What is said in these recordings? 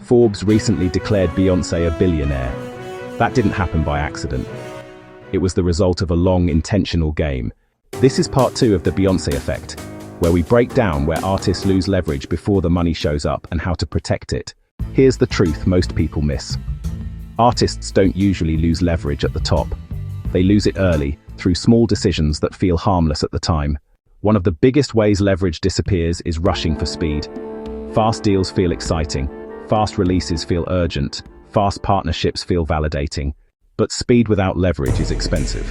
Forbes recently declared Beyoncé a billionaire. That didn't happen by accident. It was the result of a long, intentional game. This is part 2 of the Beyoncé Effect, where we break down where artists lose leverage before the money shows up and how to protect it. Here's the truth most people miss. Artists don't usually lose leverage at the top. They lose it early, through small decisions that feel harmless at the time. One of the biggest ways leverage disappears is rushing for speed. Fast deals feel exciting, fast releases feel urgent, fast partnerships feel validating. But speed without leverage is expensive.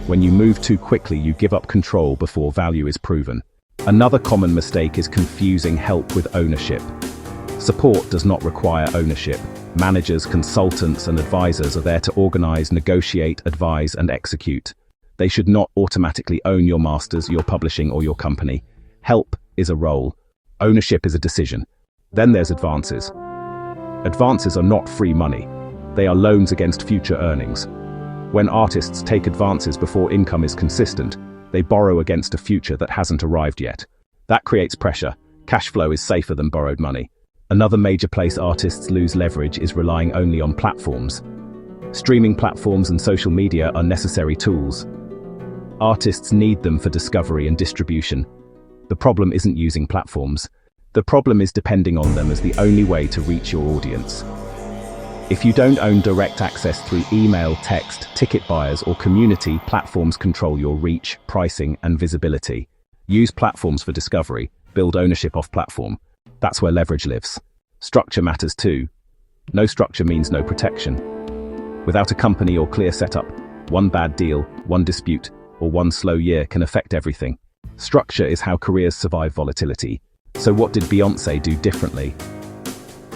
When you move too quickly, you give up control before value is proven. Another common mistake is confusing help with ownership. Support does not require ownership. Managers, consultants, and advisors are there to organize, negotiate, advise, and execute. They should not automatically own your masters, your publishing, or your company. Help is a role. Ownership is a decision. Then there's advances. Advances are not free money. They are loans against future earnings. When artists take advances before income is consistent, they borrow against a future that hasn't arrived yet. That creates pressure. Cash flow is safer than borrowed money. Another major place artists lose leverage is relying only on platforms. Streaming platforms and social media are necessary tools. Artists need them for discovery and distribution. The problem isn't using platforms. The problem is depending on them as the only way to reach your audience. If you don't own direct access through email, text, ticket buyers, or community, platforms control your reach, pricing, and visibility. Use platforms for discovery. Build ownership off platform. That's where leverage lives. Structure matters too. No structure means no protection. Without a company or clear setup, one bad deal, one dispute, or one slow year can affect everything. Structure is how careers survive volatility. So what did Beyoncé do differently?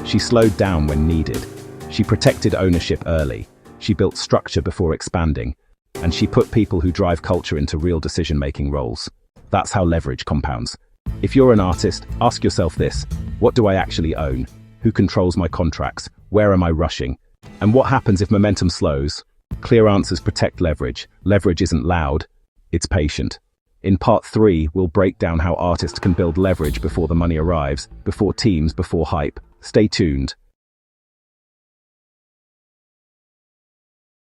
She slowed down when needed. She protected ownership early. She built structure before expanding. And she put people who drive culture into real decision-making roles. That's how leverage compounds. If you're an artist, ask yourself this: what do I actually own? Who controls my contracts? Where am I rushing? And what happens if momentum slows? Clear answers protect leverage. Leverage isn't loud, it's patient. In part 3, we'll break down how artists can build leverage before the money arrives, before teams, before hype. Stay tuned.